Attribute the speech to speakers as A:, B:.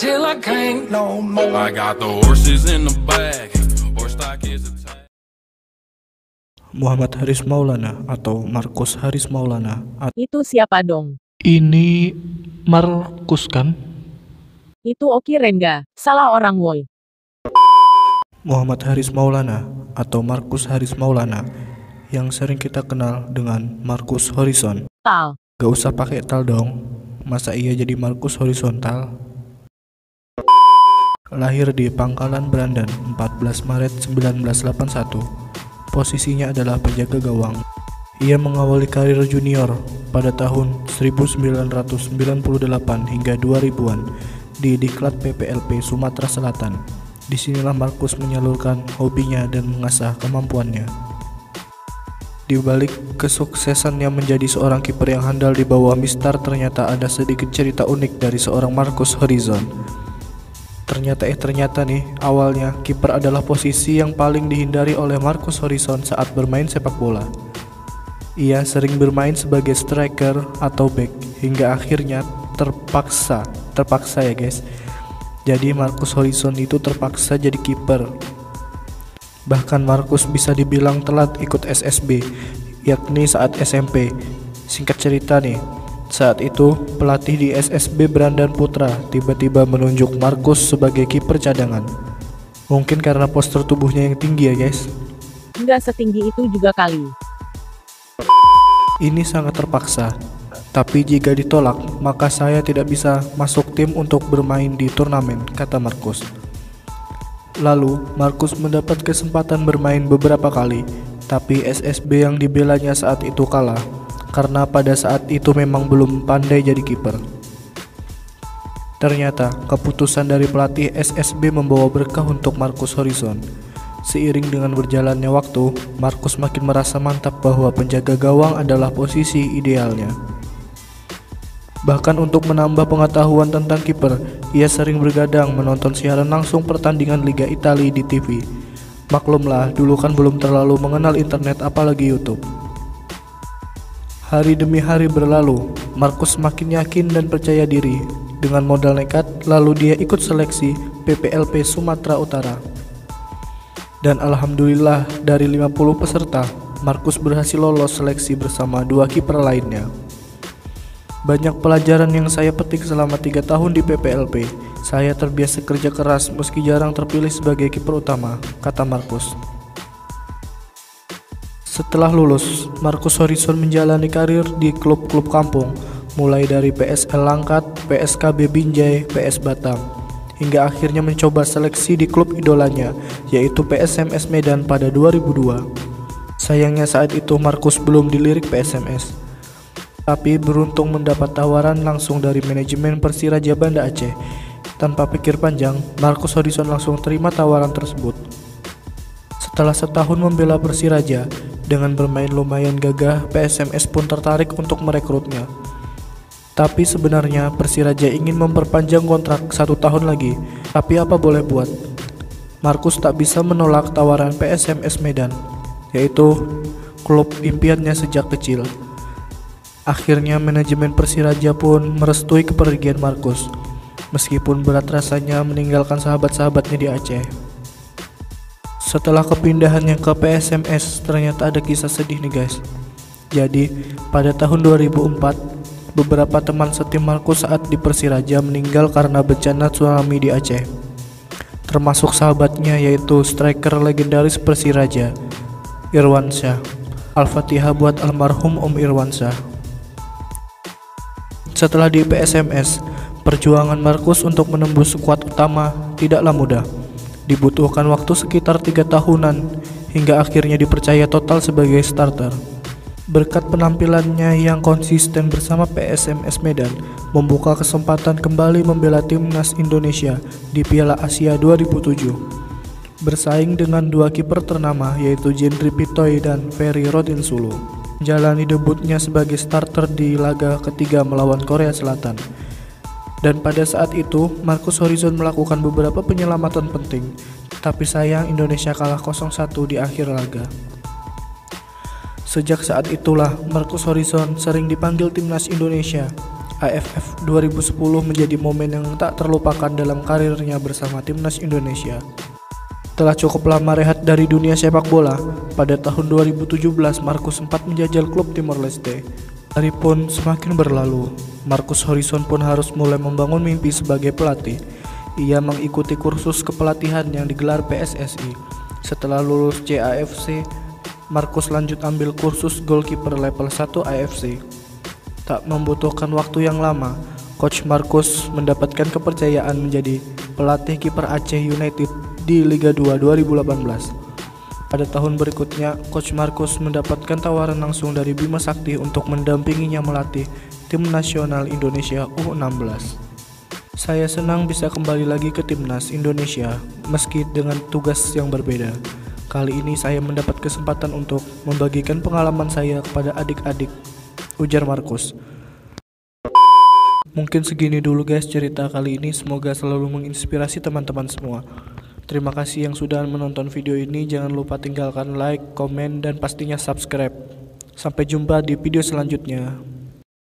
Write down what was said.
A: till I can't no more.
B: I got the horses in the back. Horse stock is attached.
C: Muhammad Haris Maulana atau Markus Haris Maulana.
D: Itu siapa dong?
C: Ini Markus kan?
D: Itu Oki Rengga, salah orang woi.
C: Muhammad Haris Maulana atau Markus Haris Maulana yang sering kita kenal dengan Markus Horizon.
D: Tal.
C: Gak usah pakai tal dong. Masa iya jadi Markus Horizontal? Lahir di Pangkalan Brandan 14 Maret 1981. Posisinya adalah penjaga gawang. Ia mengawali karir junior pada tahun 1998 hingga 2000-an di Diklat PPLP Sumatera Selatan. Disinilah Markus menyalurkan hobinya dan mengasah kemampuannya. Di balik kesuksesannya menjadi seorang kiper yang handal di bawah Mistar, ternyata ada sedikit cerita unik dari seorang Markus Horizon. Ternyata nih, awalnya kiper adalah posisi yang paling dihindari oleh Markus Horizon saat bermain sepak bola. Ia sering bermain sebagai striker atau back hingga akhirnya terpaksa ya guys. Jadi Markus Horizon itu terpaksa jadi kiper. Bahkan Markus bisa dibilang telat ikut SSB, yakni saat SMP. Singkat cerita nih, saat itu pelatih di SSB Brandan Putra tiba-tiba menunjuk Markus sebagai kiper cadangan. Mungkin karena postur tubuhnya yang tinggi ya guys.
D: Nggak setinggi itu juga kali.
C: Ini sangat terpaksa. Tapi jika ditolak, maka saya tidak bisa masuk tim untuk bermain di turnamen, kata Markus. Lalu, Markus mendapat kesempatan bermain beberapa kali, tapi SSB yang dibelanya saat itu kalah, karena pada saat itu memang belum pandai jadi kiper. Ternyata, keputusan dari pelatih SSB membawa berkah untuk Markus Horizon. Seiring dengan berjalannya waktu, Markus makin merasa mantap bahwa penjaga gawang adalah posisi idealnya. Bahkan untuk menambah pengetahuan tentang kiper, ia sering bergadang menonton siaran langsung pertandingan Liga Italia di TV. Maklumlah, dulu kan belum terlalu mengenal internet apalagi YouTube. Hari demi hari berlalu, Markus semakin yakin dan percaya diri. Dengan modal nekat, lalu dia ikut seleksi PPLP Sumatera Utara. Dan alhamdulillah, dari 50 peserta, Markus berhasil lolos seleksi bersama 2 kiper lainnya. Banyak pelajaran yang saya petik selama 3 tahun di PPLP. Saya terbiasa kerja keras meski jarang terpilih sebagai kiper utama, kata Markus. Setelah lulus, Markus Horizon menjalani karir di klub-klub kampung, mulai dari PSL Langkat, PSKB Binjai, PS Batam, hingga akhirnya mencoba seleksi di klub idolanya, yaitu PSMS Medan pada 2002. Sayangnya saat itu Markus belum dilirik PSMS. Tapi beruntung mendapat tawaran langsung dari manajemen Persiraja Banda Aceh. Tanpa pikir panjang, Markus Horizon langsung terima tawaran tersebut. Setelah setahun membela Persiraja, dengan bermain lumayan gagah, PSMS pun tertarik untuk merekrutnya. Tapi sebenarnya Persiraja ingin memperpanjang kontrak 1 tahun lagi. Tapi apa boleh buat, Markus tak bisa menolak tawaran PSMS Medan, yaitu klub impiannya sejak kecil. Akhirnya manajemen Persiraja pun merestui kepergian Markus, meskipun berat rasanya meninggalkan sahabat-sahabatnya di Aceh. Setelah kepindahannya ke PSMS, ternyata ada kisah sedih nih guys. Jadi, pada tahun 2004, beberapa teman setim Markus saat di Persiraja meninggal karena bencana tsunami di Aceh. Termasuk sahabatnya, yaitu striker legendaris Persiraja, Irwansyah. Al-Fatihah buat almarhum Om Irwansyah. Setelah di PSMS, perjuangan Markus untuk menembus skuad utama tidaklah mudah. Dibutuhkan waktu sekitar 3 tahunan hingga akhirnya dipercaya total sebagai starter. Berkat penampilannya yang konsisten bersama PSMS Medan, membuka kesempatan kembali membela timnas Indonesia di Piala Asia 2007. Bersaing dengan 2 kiper ternama, yaitu Jendri Pitoy dan Ferry Rotinsulu. Menjalani debutnya sebagai starter di laga ketiga melawan Korea Selatan. Dan pada saat itu, Markus Horizon melakukan beberapa penyelamatan penting, tapi sayang Indonesia kalah 0-1 di akhir laga. Sejak saat itulah, Markus Horizon sering dipanggil timnas Indonesia. AFF 2010 menjadi momen yang tak terlupakan dalam karirnya bersama timnas Indonesia. Setelah cukup lama rehat dari dunia sepak bola, pada tahun 2017 Marcus sempat menjajal klub Timor Leste. Hari pun semakin berlalu, Marcus Horizon pun harus mulai membangun mimpi sebagai pelatih. Ia mengikuti kursus kepelatihan yang digelar PSSI. Setelah lulus CAFC, Marcus lanjut ambil kursus goalkeeper level 1 AFC. Tak membutuhkan waktu yang lama, Coach Marcus mendapatkan kepercayaan menjadi pelatih kiper Aceh United di Liga 2 2018. Pada tahun berikutnya, Coach Marcus mendapatkan tawaran langsung dari Bima Sakti untuk mendampinginya melatih tim nasional Indonesia U16. Saya senang bisa kembali lagi ke timnas Indonesia meski dengan tugas yang berbeda. Kali ini saya mendapat kesempatan untuk membagikan pengalaman saya kepada adik-adik, ujar Marcus. Mungkin segini dulu guys cerita kali ini, semoga selalu menginspirasi teman-teman semua. Terima kasih yang sudah menonton video ini, jangan lupa tinggalkan like, komen, dan pastinya subscribe. Sampai jumpa di video selanjutnya.